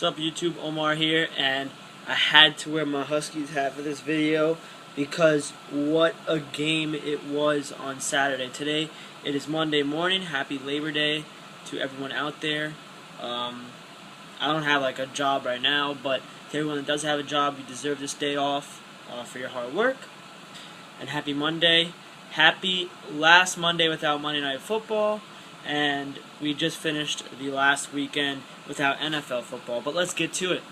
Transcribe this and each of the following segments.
What's up YouTube, Omar here, and I had to wear my Huskies hat for this video because what a game it was on Saturday. Today, it is Monday morning. Happy Labor Day to everyone out there. I don't have like a job right now, but to everyone that does have a job, you deserve this day off for your hard work. And happy Monday. Happy last Monday without Monday Night Football. And we just finished the last weekend without NFL football. But let's get to it.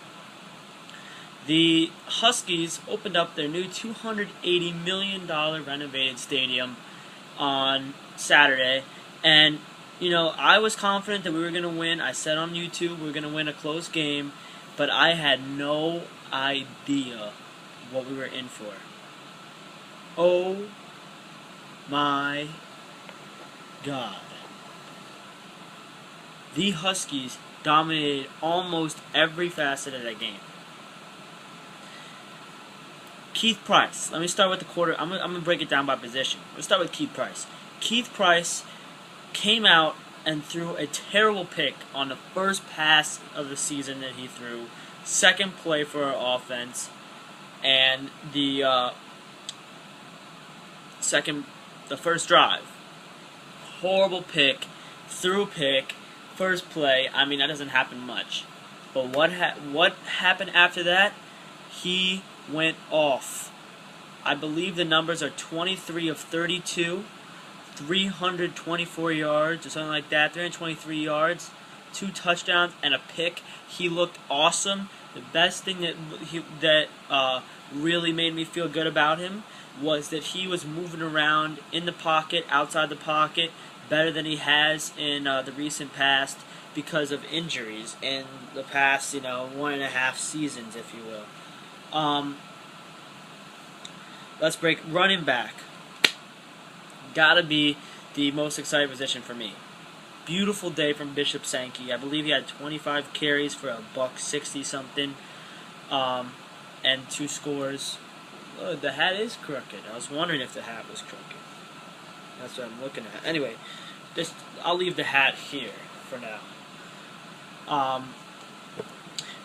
The Huskies opened up their new $280 million renovated stadium on Saturday. And, you know, I was confident that we were going to win. I said on YouTube we were going to win a close game. But I had no idea what we were in for. Oh my God. The Huskies dominated almost every facet of that game. Keith Price. Let me start with the quarter. I'm going to break it down by position. Let's start with Keith Price. Keith Price came out and threw a terrible pick on the first pass of the season that he threw. Second play for our offense. And the first drive. Horrible pick. Threw a pick. First play, I mean, that doesn't happen much. But what happened after that? He went off. I believe the numbers are 23 of 32, 324 yards or something like that, 323 yards, 2 touchdowns, and a pick. He looked awesome. The best thing that really made me feel good about him was that he was moving around in the pocket, outside the pocket, better than he has in the recent past because of injuries in the past, 1.5 seasons, if you will. Let's break running back. Gotta be the most exciting position for me. Beautiful day from Bishop Sankey. I believe he had 25 carries for $160 something, and 2 scores. Oh, the hat is crooked. I was wondering if the hat was crooked. That's what I'm looking at. Anyway, I'll leave the hat here for now.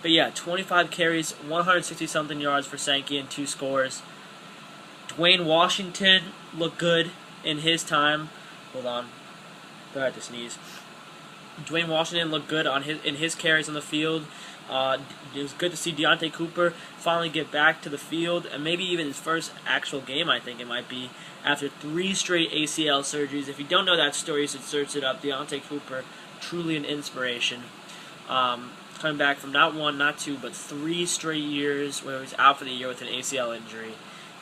But yeah, 25 carries, 160-something yards for Sankey and 2 scores. Dwayne Washington looked good in his time. Hold on. I had to sneeze. Dwayne Washington looked good in his carries on the field. It was good to see Deontay Cooper finally get back to the field, and maybe even his first actual game, I think it might be, after 3 straight ACL surgeries. If you don't know that story, you should search it up. Deontay Cooper, truly an inspiration. Coming back from not 1, not 2, but 3 straight years where he was out for the year with an ACL injury,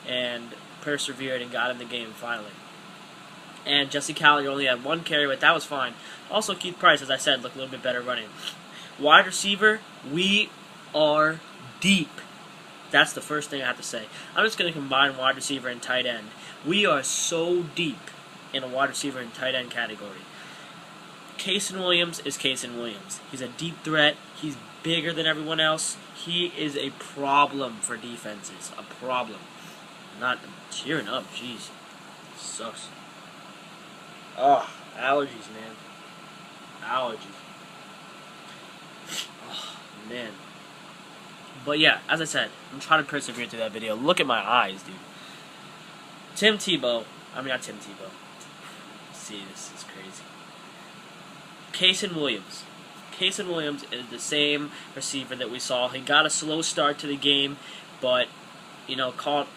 and persevered and got in the game finally. And Jesse Callier only had 1 carry, but that was fine. Also, Keith Price, as I said, looked a little bit better running. Wide receiver, we are deep. That's the first thing I have to say. I'm just going to combine wide receiver and tight end. We are so deep in a wide receiver and tight end category. Casey Williams is Casey Williams. He's a deep threat. He's bigger than everyone else. He is a problem for defenses. A problem. Not cheering up. Jeez. Sucks. Oh, allergies, man. Allergies. Oh, man. But yeah, as I said, I'm trying to persevere through that video. Look at my eyes, dude. Tim Tebow. I mean, not Tim Tebow. See, this is crazy. Casey Williams. Casey Williams is the same receiver that we saw. He got a slow start to the game, but, caught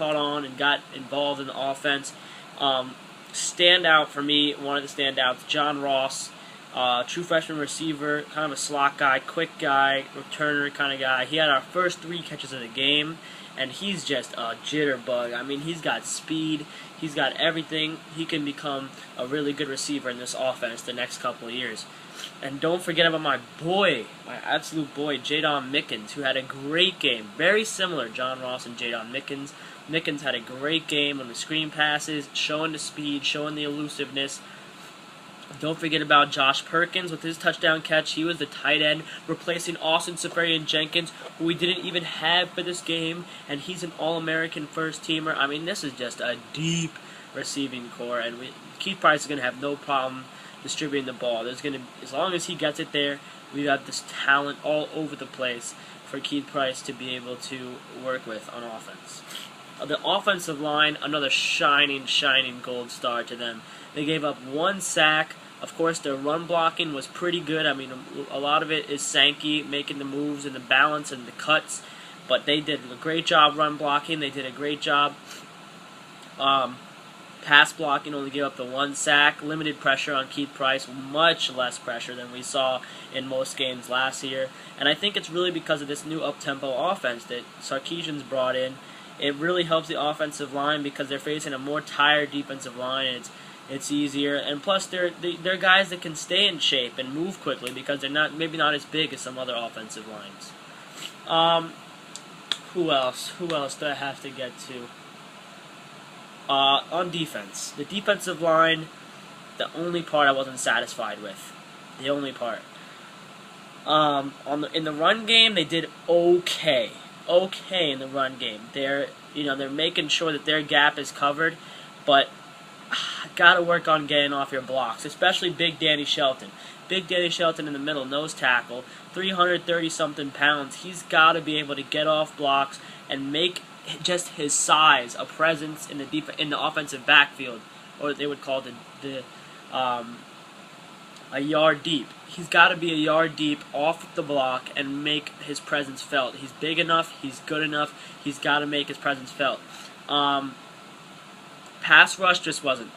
on and got involved in the offense. Standout for me, one of the standouts, John Ross. True freshman receiver, kind of a slot guy, quick guy, returner kind of guy. He had our first 3 catches of the game, and he's just a jitterbug. I mean, he's got speed. He's got everything. He can become a really good receiver in this offense the next couple of years. And don't forget about my boy, my absolute boy, Jadon Mickens, who had a great game. Very similar, John Ross and Jadon Mickens. Mickens had a great game on the screen passes, showing the speed, showing the elusiveness. Don't forget about Josh Perkins with his touchdown catch. He was the tight end, replacing Austin Seferian-Jenkins, who we didn't even have for this game, and he's an All-American first-teamer. I mean, this is just a deep receiving core, and Keith Price is going to have no problem distributing the ball. As long as he gets it there, We got this talent all over the place for Keith Price to be able to work with on offense. The offensive line, another shining gold star to them. They gave up 1 sack. Of course, their run blocking was pretty good. I mean, a lot of it is Sankey making the moves and the balance and the cuts, but they did a great job run blocking. They did a great job pass blocking, only gave up the 1 sack. Limited pressure on Keith Price, much less pressure than we saw in most games last year. And I think it's really because of this new up-tempo offense that Sarkisian's brought in. It really helps the offensive line because they're facing a more tired defensive line, and it's easier. And plus, they're guys that can stay in shape and move quickly because they're maybe not as big as some other offensive lines. Who else? Who else do I have to get to? On defense, the defensive line, the only part I wasn't satisfied with. The only part. In the run game, they did okay in the run game. They're making sure that their gap is covered, but gotta work on getting off your blocks, especially Big Danny Shelton. Big Danny Shelton in the middle, nose tackle, 330-something pounds. He's got to be able to get off blocks and make just his size a presence in the offensive backfield, or they would call a yard deep. He's got to be a yard deep off the block and make his presence felt. He's big enough. He's good enough. He's got to make his presence felt. Pass rush just wasn't.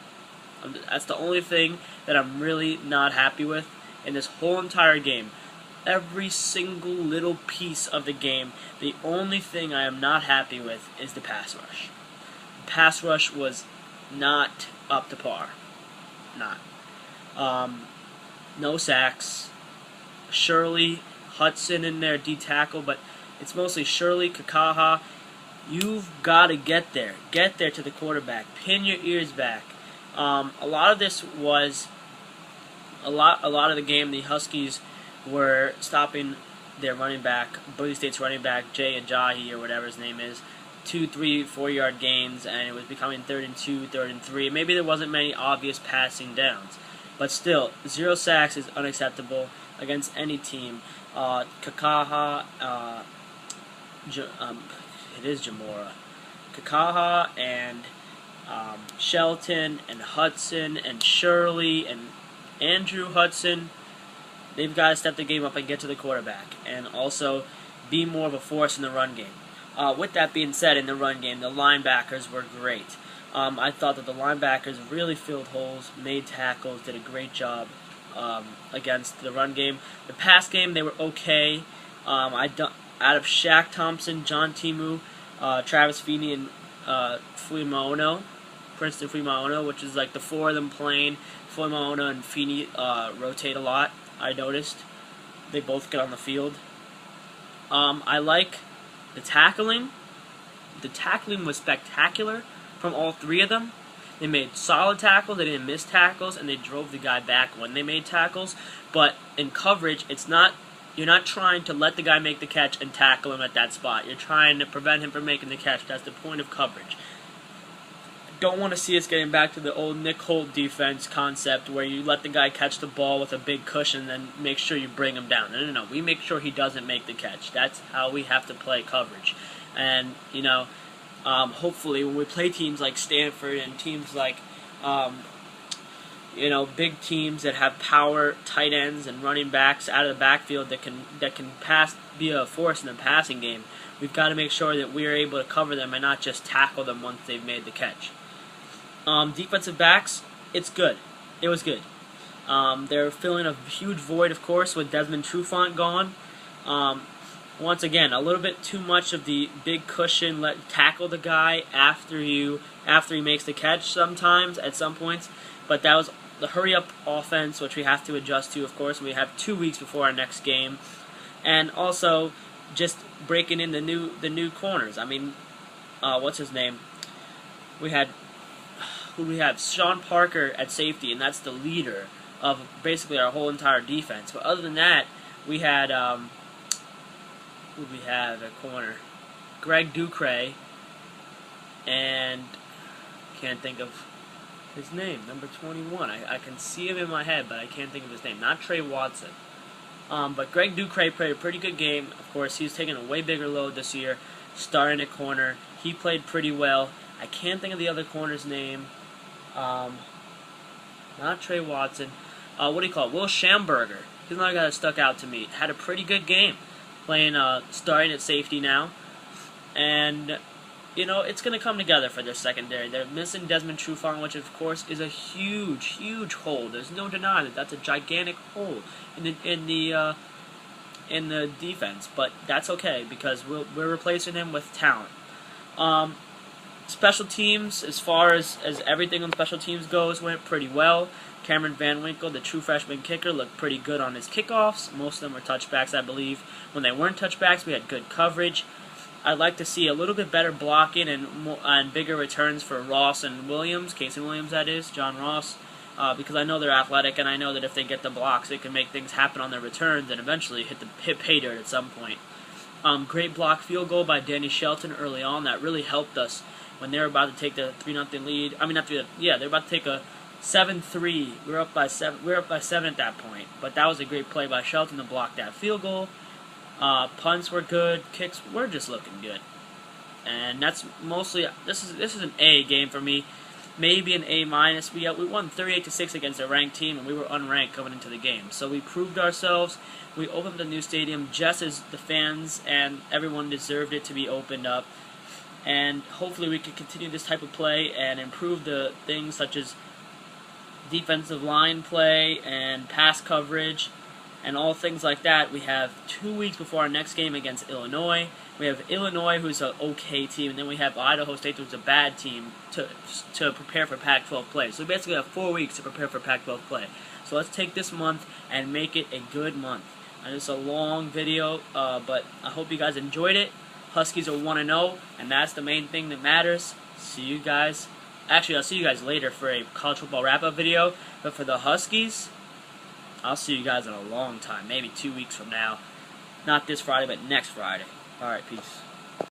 That's the only thing that I'm really not happy with in this whole entire game. Every single little piece of the game, the only thing I am not happy with is the pass rush. The pass rush was not up to par. Not. No sacks. Shirley, Hudson in there, D-tackle, but it's mostly Shirley, Kakaha. You've got to get there. Get there to the quarterback. Pin your ears back. A lot of this was a lot of the game. The Huskies were stopping their running back, Boise State's running back, Jay Ajayi, or whatever his name is, 2, 3, 4 yard gains, and it was becoming 3rd and 2, 3rd and 3. Maybe there wasn't many obvious passing downs, but still, 0 sacks is unacceptable against any team. Kakaha, it is Jamora. Kakaha and Shelton and Hudson and Shirley and Andrew Hudson, they've got to step the game up and get to the quarterback and also be more of a force in the run game. With that being said, in the run game, the linebackers were great. I thought that the linebackers really filled holes, made tackles, did a great job against the run game. The pass game, they were okay. Out of Shaq Thompson, John Timu, Travis Feeney, and Princeton Fuimaono, which is like the 4 of them playing. Fuimaono and Feeney rotate a lot, I noticed. They both get on the field. I like the tackling. The tackling was spectacular from all 3 of them. They made solid tackles, they didn't miss tackles, and they drove the guy back when they made tackles. But in coverage, you're not trying to let the guy make the catch and tackle him at that spot. You're trying to prevent him from making the catch. That's the point of coverage. Don't want to see us getting back to the old Nick Holt defense concept where you let the guy catch the ball with a big cushion and then make sure you bring him down. No. We make sure he doesn't make the catch. That's how we have to play coverage. And, hopefully when we play teams like Stanford and teams like, big teams that have power tight ends and running backs out of the backfield that can pass, be a force in the passing game, we've got to make sure that we're able to cover them and not just tackle them once they've made the catch. Defensive backs, it's good. It was good. They're filling a huge void, of course, with Desmond Trufant gone. Once again, a little bit too much of the big cushion, tackle the guy after he makes the catch sometimes, at some points. But that was the hurry-up offense, which we have to adjust to, of course. We have 2 weeks before our next game. And also, just breaking in the new corners. I mean, what's his name? We had Sean Parker at safety, and that's the leader of basically our whole entire defense. But other than that, we had who did we have at corner? Greg Ducre, and can't think of his name. Number 21. I can see him in my head, but I can't think of his name. Not Trey Watson. But Greg Ducre played a pretty good game. Of course, he's taking a way bigger load this year, starting at corner. He played pretty well. I can't think of the other corner's name. Not Trey Watson. What do you call it? Will Schamberger. He's another guy that stuck out to me. Had a pretty good game, playing starting at safety now. And it's going to come together for their secondary. They're missing Desmond Trufant, which of course is a huge, huge hole. There's no denying that that's a gigantic hole in the defense. But that's okay because we're replacing him with talent. Special teams, as far as everything on special teams goes, went pretty well. Cameron Van Winkle, the true freshman kicker, looked pretty good on his kickoffs. Most of them were touchbacks, I believe. When they weren't touchbacks, we had good coverage. I'd like to see a little bit better blocking and bigger returns for Ross and Williams, Casey Williams that is, John Ross, because I know they're athletic and I know that if they get the blocks, they can make things happen on their returns and eventually hit pay dirt at some point. Great block field goal by Danny Shelton early on that really helped us when they were about to take the 3-0 lead. I mean, they're about to take a 7-3. We were up by 7. We were up by 7 at that point, but that was a great play by Shelton to block that field goal. Punts were good. Kicks were just looking good, and that's mostly this is an A game for me, maybe an A minus. We won 38-6 against a ranked team, and we were unranked coming into the game. So we proved ourselves. We opened up the new stadium just as the fans and everyone deserved it to be opened up, and hopefully we can continue this type of play and improve the things such as defensive line play and pass coverage. And all things like that. We have 2 weeks before our next game against Illinois. We have Illinois, who's an okay team, and then we have Idaho State, who's a bad team, to prepare for Pac-12 play. So we basically have 4 weeks to prepare for Pac-12 play. So let's take this month and make it a good month. And it's a long video, but I hope you guys enjoyed it. Huskies are 1-0, and that's the main thing that matters. See you guys. Actually, I'll see you guys later for a college football wrap-up video. But for the Huskies, I'll see you guys in a long time, maybe 2 weeks from now. Not this Friday, but next Friday. Alright, peace.